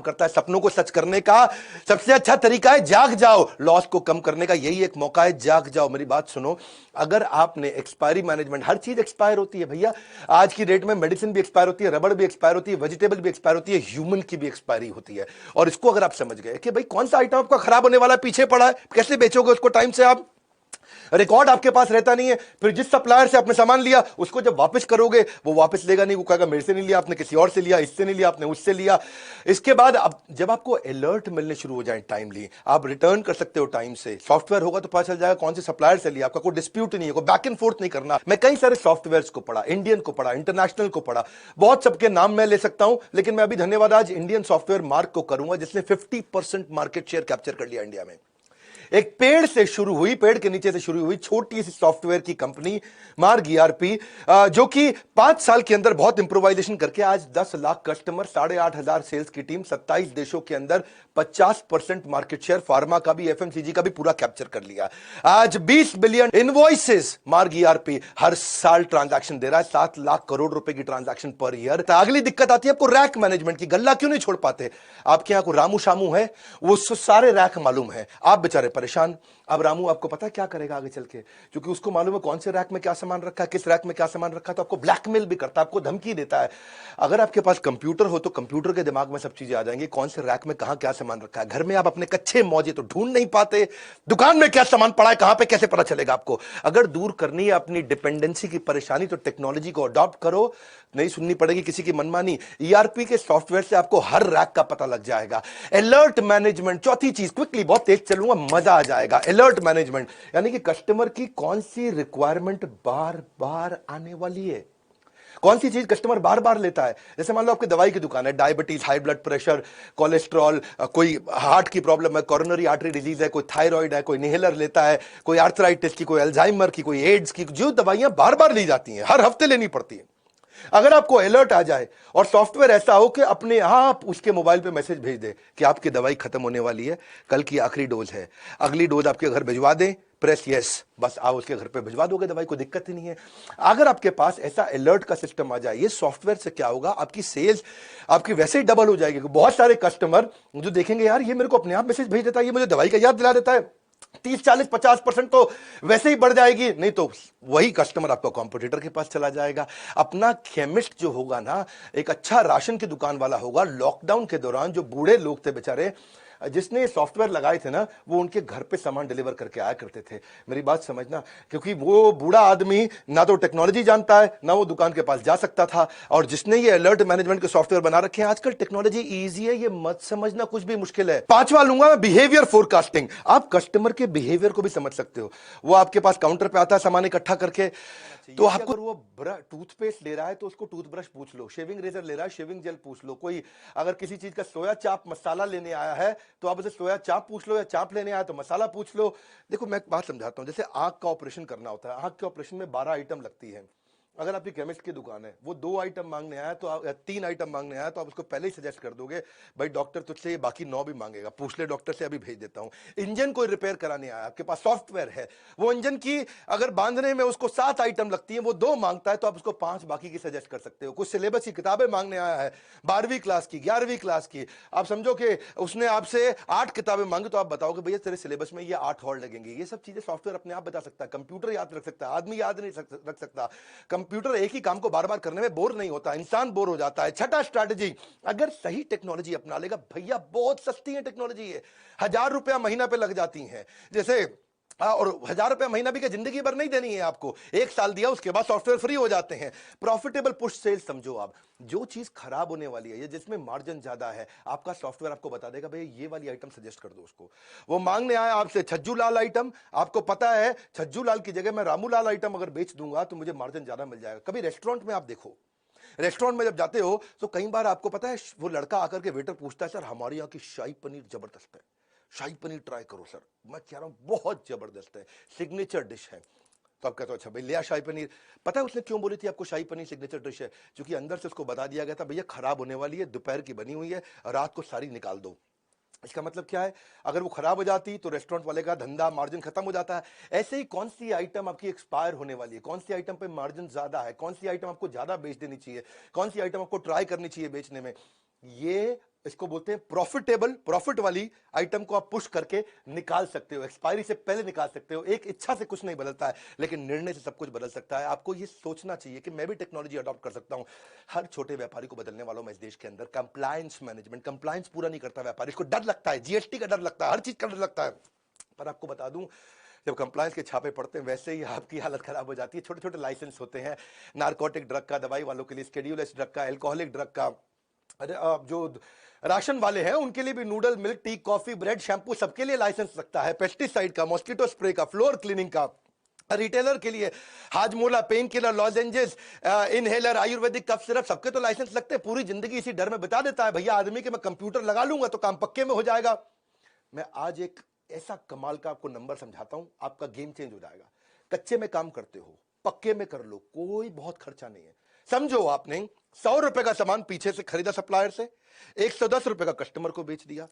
करता है। सपनों को सच करने का सबसे अच्छा तरीका है जाग जाओ, लॉस को कम करने का यही एक मौका है, जाग जाओ। मेरी बात सुनो, अगर आपने एक्सपायरी मैनेजमेंट, हर चीज एक्सपायर होती है भैया, आज की डेट में मेडिसिन भी एक्सपायर होती है, रबड़ भी एक्सपायर होती है, वेजिटेबल भी एक्सपायर होती है, ह्यूमन की भी एक्सपायरी होती है। और इसको अगर आप समझ गए कि भाई कौन सा आइटम आपका खराब होने वाला पीछे पड़ा है, कैसे बेचोगे उसको टाइम से, आप रिकॉर्ड आपके पास रहता नहीं है, फिर जिस सप्लायर से आपने सामान लिया उसको जब वापस करोगे वो वापस लेगा नहीं, वो कहेगा मेरे से नहीं लिया आपने, किसी और से लिया, इससे नहीं लिया आपने, उससे लिया। इसके बाद अब जब आपको अलर्ट मिलने शुरू हो जाए टाइमली, आप रिटर्न कर सकते हो टाइम से, सॉफ्टवेयर होगा तो पता चल जाएगा कौन से सप्लायर से लिया, आपका कोई डिस्प्यूट नहीं है, कोई बैक एंड फोर्थ नहीं करना। मैं कई सारे सॉफ्टवेयर को पढ़ा, इंडियन को पढ़ा, इंटरनेशनल को पढ़ा, बहुत सबके नाम मैं ले सकता हूं, लेकिन मैं अभी धन्यवाद आज इंडियन सॉफ्टवेयर मार्क को करूंगा जिसने 50% मार्केट शेयर कैप्चर कर लिया इंडिया में। एक पेड़ से शुरू हुई, पेड़ के नीचे से शुरू हुई छोटी सी सॉफ्टवेयर की कंपनी मार्ग ईआरपी, जो कि 5 साल के अंदर बहुत इंप्रोवाइजेशन करके आज 10 लाख कस्टमर, 8,500 सेल्स की टीम, 27 देशों के अंदर 50% मार्केट शेयर, फार्मा का भी, एफएमसीजी का भी पूरा कैप्चर कर लिया। आज 20 बिलियन इनवॉइसेस मार्ग ईआरपी हर साल ट्रांजैक्शन दे रहा है, 7 लाख करोड़ रुपए की ट्रांजैक्शन पर ईयर। अगली दिक्कत आती है आपको रैक मैनेजमेंट की, गल्ला क्यों नहीं छोड़ पाते? आपके यहां कोई रामू शामू है, वो सारे रैक मालूम है, आप बेचारे परेशान। अब रामू आपको पता है क्या करेगा आगे चल के, क्योंकि उसको मालूम है कौन से रैक में क्या सामान रखा है, किस रैक में क्या सामान रखा है, तो आपको ब्लैकमेल भी करता है, आपको धमकी देता है। अगर आपके पास कंप्यूटर हो तो कंप्यूटर के दिमाग में सब चीजें आ जाएंगी, कौन से रैक में कहां क्या सामान रखा है। घर में आप अपने कच्चे मौजे तो ढूंढ नहीं पाते, दुकान में क्या सामान पड़ा है, कहां पे कैसे पता चलेगा आपको। अगर दूर करनी है अपनी डिपेंडेंसी की परेशानी तो टेक्नोलॉजी को अडॉप्ट करो, नहीं सुननी पड़ेगी किसी की मनमानी। ईआरपी के सॉफ्टवेयर से आपको हर रैक का पता लग जाएगा। अलर्ट मैनेजमेंट, चौथी चीज, क्विकली बहुत तेज चलूंगा, मजा आ जाएगा। अलर्ट मैनेजमेंट यानी कि कस्टमर की कौन सी रिक्वायरमेंट बार बार आने वाली है, कौन सी चीज कस्टमर बार बार लेता है। जैसे मान लो आपकी दवाई की दुकान है, diabetes, high blood pressure, cholesterol, कोई हार्ट की प्रॉब्लम है, कोरोनरी आर्टरी डिजीज है, कोई थायराइड है, कोई इनहेलर लेता है, कोई आर्थराइटिस की, कोई अल्जाइमर की, कोई एड्स की, जो दवाइयां बार बार ली जाती हैं, हर हफ्ते लेनी पड़ती है। अगर आपको अलर्ट आ जाए और सॉफ्टवेयर ऐसा हो कि अपने आप उसके मोबाइल पे मैसेज भेज दे कि आपकी दवाई खत्म होने वाली है, कल की आखिरी डोज है, अगली डोज आपके घर भिजवा दें, प्रेस यस, बस आप उसके घर पे भिजवा दोगे दवाई, कोई दिक्कत ही नहीं है। अगर आपके पास ऐसा अलर्ट का सिस्टम आ जाए, ये सॉफ्टवेयर से क्या होगा, आपकी सेल्स आपकी वैसे ही डबल हो जाएगी। बहुत सारे कस्टमर जो देखेंगे यार ये मेरे को अपने आप मैसेज भेज देता है, ये मुझे दवाई का याद दिला देता है, 30, 40, 50% तो वैसे ही बढ़ जाएगी। नहीं तो वही कस्टमर आपका कॉम्पिटिटर के पास चला जाएगा। अपना केमिस्ट जो होगा ना, एक अच्छा राशन की दुकान वाला होगा, लॉकडाउन के दौरान जो बूढ़े लोग थे बेचारे, जिसने ये सॉफ्टवेयर लगाए थे ना, वो उनके घर पे सामान डिलीवर करके आया करते थे। मेरी बात समझना, क्योंकि वो बूढ़ा आदमी ना तो टेक्नोलॉजी जानता है, ना वो दुकान के पास जा सकता था। और जिसने ये अलर्ट मैनेजमेंट के सॉफ्टवेयर बना रखे हैं, आजकल टेक्नोलॉजी इजी है, ये मत समझना कुछ भी मुश्किल है। पांचवा लूंगा मैं, बिहेवियर फोरकास्टिंग। आप कस्टमर के बिहेवियर को भी समझ सकते हो। वो आपके पास काउंटर पे आता है सामान इकट्ठा करके, तो आपको, अगर वो टूथपेस्ट ले रहा है तो उसको टूथब्रश पूछ लो, शेविंग रेजर ले रहा है शेविंग जेल पूछ लो, कोई अगर किसी चीज का सोया चाप मसाला लेने आया है तो आप उसे सोया चाप पूछ लो, या चाप लेने आया तो मसाला पूछ लो। देखो मैं एक बात समझाता हूं, जैसे आंख का ऑपरेशन करना होता है, आंख के ऑपरेशन में 12 आइटम लगती है। अगर आपकी केमिस्ट की दुकान है, वो 2 आइटम मांगने आया तो आप, 3 आइटम मांगने आया तो आप उसको पहले ही सजेस्ट कर दोगे, भाई डॉक्टर तुझसे ये बाकी 9 भी मांगेगा, पूछ ले डॉक्टर से, अभी भेज देता हूं। इंजन कोई रिपेयर कराने आया, आपके पास सॉफ्टवेयर है, वो इंजन की अगर बांधने में उसको 7 आइटम लगती है, वो 2 मांगता है तो आप उसको 5 बाकी की सजेस्ट कर सकते हो। कुछ सिलेबस की किताबें मांगने आया है, 12वीं क्लास की, 11वीं क्लास की, आप समझो कि उसने आपसे 8 किताबें मांगी, तो आप बताओगे भैया तेरे सिलेबस में ये 8 और लगेंगे। ये सब चीजें सॉफ्टवेयर अपने आप बता सकता है। कंप्यूटर याद रख सकता है, आदमी याद नहीं रख सकता। कंप्यूटर एक ही काम बार बार करने में बोर नहीं होता, इंसान बोर हो जाता है। छठा स्ट्रैटेजी, अगर सही टेक्नोलॉजी अपना लेगा, भैया बहुत सस्ती है टेक्नोलॉजी, है 1000 रुपया महीना पे लग जाती है, जैसे और 1000 रुपया महीना भी क्या जिंदगी भर नहीं देनी है आपको, 1 साल दिया उसके बाद सॉफ्टवेयर फ्री हो जाते हैं। प्रॉफिटेबल पुश सेल्स समझो आप, जो चीज खराब होने वाली है, ये जिसमें मार्जिन ज्यादा है, आपका सॉफ्टवेयर आपको बता देगा भैया ये वाली आइटम सजेस्ट कर दो उसको। वो मांगने आया आपसे छज्जू लाल आइटम, आपको पता है छज्जू लाल की जगह मैं रामू लाल आइटम अगर बेच दूंगा तो मुझे मार्जिन ज्यादा मिल जाएगा। कभी रेस्टोरेंट में आप देखो, रेस्टोरेंट में जब जाते हो तो कई बार आपको पता है वो लड़का आकर के वेटर पूछता है, सर हमारे यहाँ की शाही पनीर जबरदस्त है, शाही पनीर ट्राई करो सर। मैं कह रहा हूं बहुत जबरदस्त है, सिग्नेचर डिश है। तो आप कहते हो अच्छा भाई लिया शाही पनीर। पता है उसने क्यों बोली थी आपको शाही पनीर सिग्नेचर डिश है? क्योंकि अंदर से उसको बता दिया गया था भैया खराब होने वाली है, दोपहर की बनी हुई है, रात को सारी निकाल दो। इसका मतलब क्या है, अगर वो खराब हो जाती तो रेस्टोरेंट वाले का धंधा मार्जिन खत्म हो जाता है। ऐसे ही कौन सी आइटम आपकी एक्सपायर होने वाली है, कौन सी आइटम पे मार्जिन ज्यादा है, कौन सी आइटम आपको ज्यादा बेच देनी चाहिए, कौन सी आइटम आपको ट्राई करनी चाहिए बेचने में, ये इसको बोलते हैं प्रॉफिटेबल, प्रॉफिट वाली आइटम को आप पुश करके निकाल सकते हो, एक्सपायरी से पहले निकाल सकते हो। एक इच्छा से कुछ नहीं बदलता है, लेकिन निर्णय से सब कुछ बदल सकता है। आपको ये सोचना चाहिए कि मैं भी टेक्नोलॉजी अडॉप्ट कर सकता हूं। हर छोटे व्यापारी को बदलने वालों में इस देश के अंदर कंप्लायंस मैनेजमेंट, कंप्लायंस पूरा नहीं करता व्यापारी, इसको डर लगता है, जीएसटी का डर लगता है, हर चीज का डर लगता है। पर आपको बता दूं, जब कंप्लायंस के छापे पड़ते हैं वैसे ही आपकी हालत खराब हो जाती है। छोटे छोटे लाइसेंस होते हैं, नारकोटिक ड्रग का, दवाई वालों के लिए स्केड्यूल एस ड्रग का, अल्कोहलिक ड्रग का, अरे जो राशन वाले हैं उनके लिए भी noodle, milk, tea, coffee, bread, shampoo, सबके लिए लाइसेंस लगता है। पेस्टिसाइड का, मॉस्किटो स्प्रे का, फ्लोर क्लीनिंग का, रिटेलर के लिए Hajmola, pain killer, lozenges, inhaler, ayurvedic cough syrup, सबके तो लाइसेंस लगते हैं। पूरी जिंदगी इसी डर में बिता देता है भैया आदमी कि मैं कंप्यूटर लगा लूंगा तो काम पक्के में हो जाएगा। मैं आज एक ऐसा कमाल का आपको नंबर समझाता हूं, आपका गेम चेंज हो जाएगा। कच्चे में काम करते हो, पक्के में कर लो, कोई बहुत खर्चा नहीं है। समझो आपने 100 रुपए का सामान पीछे से खरीदा सप्लायर से, 110 रुपए का कस्टमर को बेच दिया।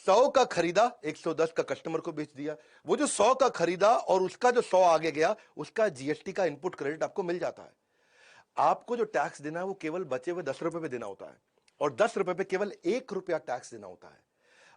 100 का खरीदा, 110 का कस्टमर को बेच दिया। वो जो 100 का खरीदा और उसका जो 100 आगे गया, उसका जीएसटी का इनपुट क्रेडिट आपको मिल जाता है। आपको जो टैक्स देना है वो केवल बचे हुए 10 रुपए पे देना होता है, और 10 रुपए पे केवल 1 रुपया टैक्स देना होता है।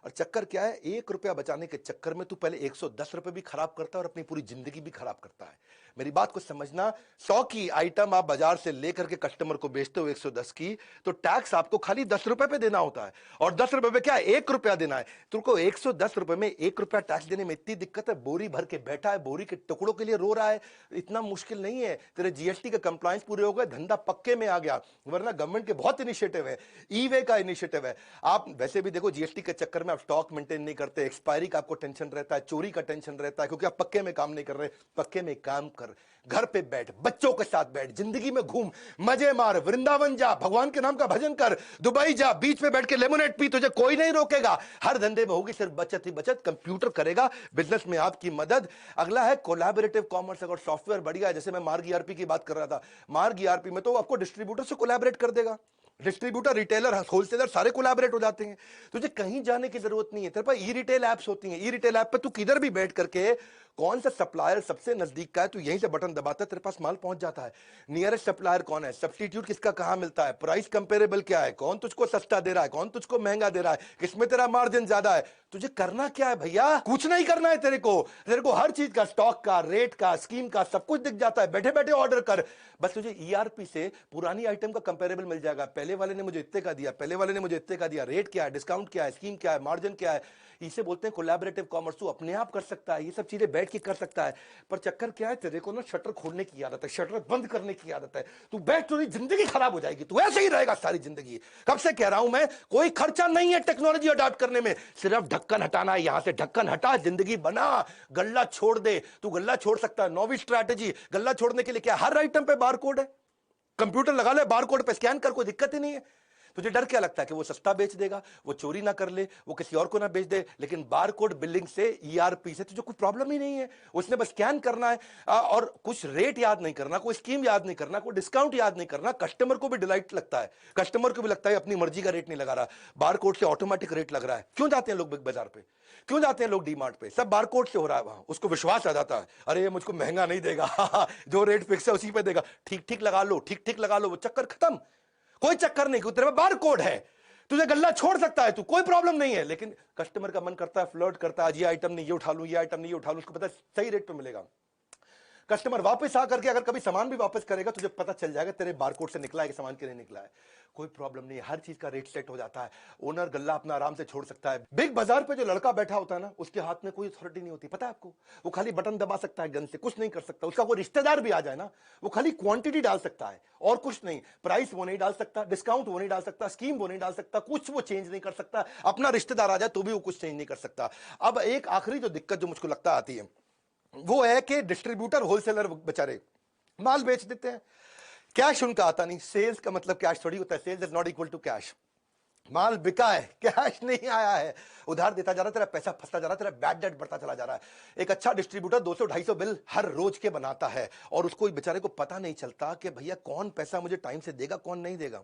और चक्कर क्या है, 1 रुपया बचाने के चक्कर में तू पहले 110 रुपए भी खराब करता है और अपनी पूरी जिंदगी भी खराब करता है। मेरी बात को समझना, 100 की आइटम आप बाजार से लेकर के कस्टमर को बेचते हो 110 की, तो टैक्स आपको खाली 10 रुपए पे देना होता है। और 10 रुपए पे क्या 1 रुपया देना है। तुमको 110 रुपए में 1 रुपया टैक्स देने में इतनी दिक्कत है? बोरी भर के बैठा है, बोरी के टुकड़ों के लिए रो रहा है, इतना मुश्किल नहीं है। तेरे जीएसटी के कंप्लायंस पूरे हो गए, धंधा पक्के में आ गया। वरना गवर्नमेंट के बहुत इनिशिएटिव है, ई वे का इनिशिएटिव है। आप वैसे भी देखो, जीएसटी के चक्कर में आप स्टॉक मेंटेन नहीं करते, एक्सपायरी का आपको टेंशन रहता है, चोरी का टेंशन रहता है, क्योंकि आप पक्के में काम नहीं कर रहे। पक्के में काम कर, घर पे बैठ, बच्चों के साथ बैठ, जिंदगी में घूम, मजे मार, वृंदावन जा, भगवान के नाम का भजन कर, दुबई जा, बीच में बैठ के लेमोनेड पी, तुझे कोई नहीं रोकेगा। हर धंधे में होगी सिर्फ बचत ही बचत, कंप्यूटर करेगा बिजनेस में आपकी मदद। अगला है कोलैबोरेटिव कॉमर्स। अगर सॉफ्टवेयर बढ़िया है, जैसे मैं मार्ग ईआरपी की बात कर रहा था, मार्ग ईआरपी में तो आपको डिस्ट्रीब्यूटर से कोलैबोरेट कर देगा। डिस्ट्रीब्यूटर, रिटेलर, होलसेलर सारे कोलैबोरेट हो जाते हैं। तुझे कहीं जाने की जरूरत नहीं है। तेरे पास ई रिटेल एप्स होती हैं। ई रिटेल ऐप पे तू किधर भी बैठ करके कौन सा सप्लायर सबसे नजदीक का है, तू यहीं से बटन दबाता है, तेरे पास माल पहुंच जाता है। नियरेस्ट सप्लायर कौन है, सब्स्टिट्यूट किसका कहां मिलता है, प्राइस कंपेरेबल क्या है, कौन तुझको सस्ता दे रहा है, कौन तुझको महंगा दे रहा है, किसमें तेरा मार्जिन ज्यादा है। तुझे करना क्या है भैया, कुछ नहीं करना है। तेरे को हर चीज का, स्टॉक का, रेट का, स्कीम का सब कुछ दिख जाता है। बैठे बैठे ऑर्डर कर, बस तुझे ईआरपी से पुरानी आइटम का कंपेरेबल मिल जाएगा। पहले वाले ने मुझे इतने का दिया, पहले वाले ने मुझे इतने का दिया, रेट क्या है, डिस्काउंट क्या है, स्कीम क्या है, मार्जिन क्या है। इसे बोलते हैं कोलैबोरेटिव कॉमर्स। तू अपने आप कर सकता है, ये सब चीजें बैठ के कर सकता है। पर चक्कर क्या है, तेरे को ना शटर खोलने की आदत है, शटर बंद करने की आदत है। तू बैठ, तो जिंदगी खराब हो जाएगी, तू ऐसे ही रहेगा सारी जिंदगी। कब से कह रहा हूं मैं, कोई खर्चा नहीं है टेक्नोलॉजी अडॉप्ट करने में, सिर्फ ढक्कन हटाना है। यहां से ढक्कन हटा, जिंदगी बना, गल्ला छोड़ दे। तू गल्ला छोड़ सकता है। नौवीं स्ट्रैटेजी, गल्ला छोड़ने के लिए क्या, हर आइटम पे बारकोड है, कंप्यूटर लगा ले, बारकोड पे स्कैन कर, कोई दिक्कत ही नहीं है। तुझे डर क्या लगता है कि वो सस्ता बेच देगा, वो चोरी ना कर ले, वो किसी और को ना बेच दे। लेकिन बारकोड बिलिंग से, ईआरपी से तुझे कोई प्रॉब्लम ही नहीं है। उसने बस स्कैन करना है, और कुछ रेट याद नहीं करना, कोई स्कीम याद नहीं करना, कोई डिस्काउंट याद नहीं करना। कस्टमर को भी डिलाइट लगता है, कस्टमर को भी लगता है अपनी मर्जी का रेट नहीं लगा रहा, बारकोड से ऑटोमेटिक रेट लग रहा है। क्यों जाते हैं लोग बिग बाजार पे, क्यों जाते हैं लोग डीमार्ट पे, सब बारकोड से हो रहा है वहां। उसको विश्वास आ जाता है, अरे ये मुझको महंगा नहीं देगा जो रेट फिक्स है उसी पे देगा, ठीक ठीक लगा लो, ठीक ठीक लगा लो, वो चक्कर खत्म। कोई चक्कर नहीं, तेरे में बारकोड है, तुझे गल्ला छोड़ सकता है तू, कोई प्रॉब्लम नहीं है। लेकिन कस्टमर का मन करता है, फ्लर्ट करता है, ये आइटम नहीं ये उठा लूं, ये आइटम नहीं ये उठा लूं, उसको पता है सही रेट पे मिलेगा। कस्टमर वापस आकर के अगर कभी सामान भी वापस करेगा, तुझे पता चल जाएगा तेरे बारकोड से निकला है कि सामान के लिए निकला है। कोई प्रॉब्लम नहीं है, हर चीज का रेट सेट हो जाता है। ओनर गल्ला अपना आराम से छोड़ सकता है। बिग बाजार पे जो लड़का बैठा होता है ना, उसके हाथ में कोई अथॉरिटी नहीं होती, पता है आपको। वो खाली बटन दबा सकता है गन से, कुछ नहीं कर सकता। उसका कोई रिश्तेदार भी आ जाए ना, वो खाली क्वांटिटी डाल सकता है और कुछ नहीं। प्राइस वो नहीं डाल सकता, डिस्काउंट वो नहीं डाल सकता, स्कीम वो नहीं डाल सकता, कुछ वो चेंज नहीं कर सकता। अपना रिश्तेदार आ जाए तो भी वो कुछ चेंज नहीं कर सकता। अब एक आखिरी जो दिक्कत जो मुझको लगता आती है, वो है कि डिस्ट्रीब्यूटर, होलसेलर बेचारे माल बेच देते हैं, कैश उनका आता नहीं। सेल्स का मतलब कैश थोड़ी होता है, sales is not equal to cash. माल बिका है, कैश नहीं आया है, उधार देता जा रहा है, तेरा पैसा फंसता जा रहा है, तेरा बैड डेट बढ़ता चला जा रहा है। एक अच्छा डिस्ट्रीब्यूटर 200-250 बिल हर रोज के बनाता है, और उसको बेचारे को पता नहीं चलता कि भैया कौन पैसा मुझे टाइम से देगा, कौन नहीं देगा।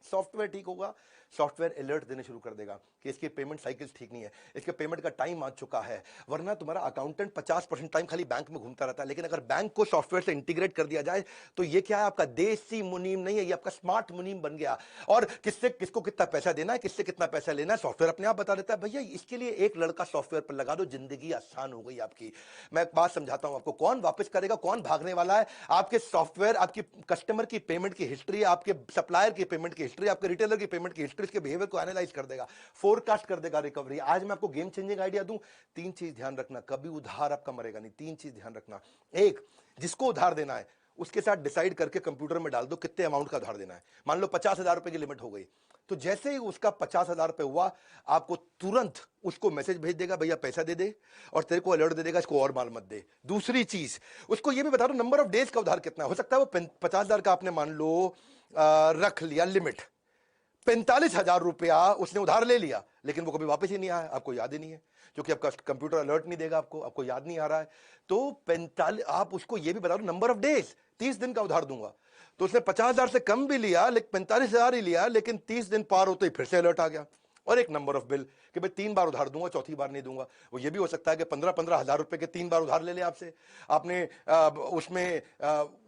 सॉफ्टवेयर ठीक होगा, सॉफ्टवेयर अलर्ट देने शुरू कर देगा कि इसकी पेमेंट साइकिल्स ठीक नहीं है, इसके पेमेंट का टाइम आ चुका है। वरना तुम्हारा अकाउंटेंट 50% टाइम खाली बैंक में घूमता रहता है। लेकिन अगर बैंक को सॉफ्टवेयर से इंटीग्रेट कर दिया जाए तो ये क्या है, आपका देसी मुनीम नहीं है, ये आपका स्मार्ट मुनीम बन गया। और किससे किसको कितना पैसा देना है, किससे कितना पैसा लेना है, सॉफ्टवेयर अपने आप बता देता है। भैया इसके लिए एक लड़का सॉफ्टवेयर पर लगा दो, जिंदगी आसान हो गई आपकी। मैं एक बात समझाता हूं आपको, कौन वापस करेगा, कौन भागने वाला है? आपके सॉफ्टवेयर आपकी कस्टमर की पेमेंट की हिस्ट्री, आपके सप्लायर की पेमेंट की हिस्ट्री, आपके रिटेलर की पेमेंट की हिस्ट्री, इसके बिहेवियर को एनालाइज कर देगा, फोरकास्ट कर देगा रिकवरी। आज मैं आपको गेम चेंजिंग आइडिया दूं, तीन चीज ध्यान रखना, कभी उधार आपका मरेगा नहीं। तीन चीज ध्यान रखना, एक, जिसको उधार देना है उसके साथ डिसाइड करके कंप्यूटर में डाल दो कितने अमाउंट का उधार देना है। मान लो 50,000 रुपए की लिमिट हो गई, तो जैसे ही उसका 50,000 रुपए हुआ, आपको तुरंत उसको मैसेज भेज देगा, भैया पैसा दे दे, और तेरे को अलर्ट दे देगा इसको और माल मत दे। दूसरी चीज, उसको ये भी बता दो नंबर ऑफ डेज का उधार कितना है। हो सकता है वो 50,000 का आपने मान लो रख लिया लिमिट, 45,000 रुपया उसने उधार ले लिया, लेकिन वो कभी वापस ही नहीं आया, आपको याद ही नहीं है, क्योंकि आपका कंप्यूटर अलर्ट नहीं देगा आपको याद नहीं आ रहा है। तो 45, आप उसको ये भी बता दो नंबर ऑफ डेज, 30 दिन का उधार दूंगा। तो उसने 50,000 से कम भी लिया, लेकिन 45,000 ही लिया, लेकिन 30 दिन पार होते ही फिर से अलर्ट आ गया। और एक नंबर ऑफ बिल कि भाई 3 बार उधार दूंगा, चौथी बार नहीं दूंगा। वो ये भी हो सकता है कि 15-15 हजार रुपए के 3 बार उधार ले ले आपसे, आपने उसमें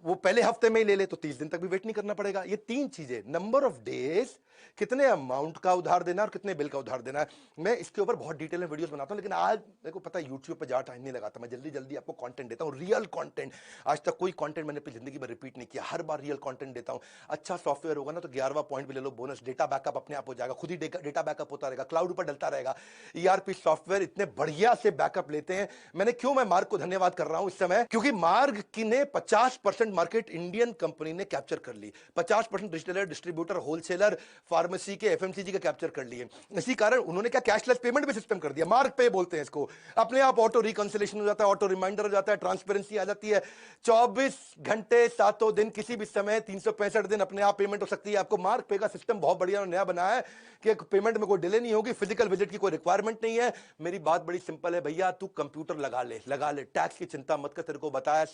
वो पहले हफ्ते में ही ले ले, तो 30 दिन तक भी वेट नहीं करना पड़ेगा। ये तीन चीजें, नंबर ऑफ डेज, कितने अमाउंट का उधार देना और कितने बिल का उधार देना है, मैं इसके ऊपर बहुत डिटेल में वीडियोस बनाता हूं। लेकिन आज मेरे को पता है यूट्यूब पे ज्यादा टाइम नहीं लगाता, मैं जल्दी जल्दी आपको कंटेंट देता हूं, रियल कंटेंट। आज तक कोई कंटेंट मैंने अपनी जिंदगी में रिपीट नहीं किया, हर बार रियल कंटेंट देता हूं। अच्छा सॉफ्टवेयर होगा ना तो 11वां पॉइंट भी ले लो, बोनस, डेटा बैकअप अपने आप हो जाएगा, खुद ही डेटा बैकअप होता रहेगा, क्लाउड पर डलता रहेगा। ईआरपी सॉफ्टवेयर इतने बढ़िया से बैकअप लेते हैं। मैं मार्ग को धन्यवाद कर रहा हूं इस समय, क्योंकि मार्ग की ने 50% मार्केट इंडियन कंपनी ने कैप्चर कर ली, 50% रिटेलर, डिस्ट्रीब्यूटर, होलसेलर, फार्मेसी के, एफएमसीजी के कैप्चर कर लिए। इसी कारण उन्होंने क्या कैशलेस पेमेंट भी सिस्टम कर दिया, मार्ग पे बोलते हैं इसको। अपने आप ऑटो रिकंसिलेशन हो जाता है, ऑटो रिमाइंडर हो जाता है, ट्रांसपेरेंसी आ जाती है, 24 घंटे 7 दिन किसी भी समय 365 दिन अपने आप पेमेंट हो सकती है। आपको मार्ग पे का सिस्टम बहुत बढ़िया नया बनाया है कि पेमेंट में कोई डिले नहीं होगी, फिजिकल विजिट की कोई रिक्वायरमेंट नहीं है। मेरी बात बड़ी सिंपल है भैया, तू कंप्यूटर लगा ले, टैक्स की चिंता मत कर, तेरे को बताया